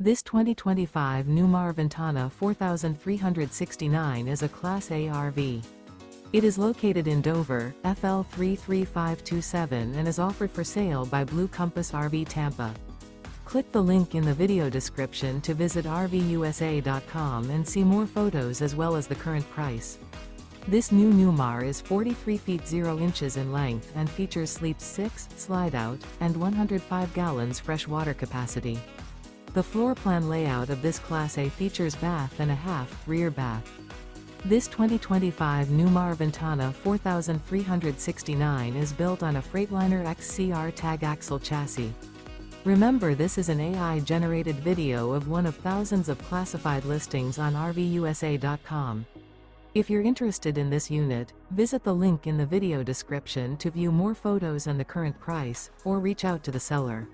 This 2025 Newmar Ventana 4369 is a Class A RV. It is located in Dover, FL 33527 and is offered for sale by Blue Compass RV Tampa. Click the link in the video description to visit RVUSA.com and see more photos as well as the current price. This new Newmar is 43 feet 0 inches in length and features sleep 6, Slideout, and 105 gallons fresh water capacity. The floor plan layout of this Class A features bath and a half, rear bath. This 2025 Newmar Ventana 4369 is built on a Freightliner XCR Tag Axle chassis. Remember, this is an AI-generated video of one of thousands of classified listings on RVUSA.com. If you're interested in this unit, visit the link in the video description to view more photos and the current price, or reach out to the seller.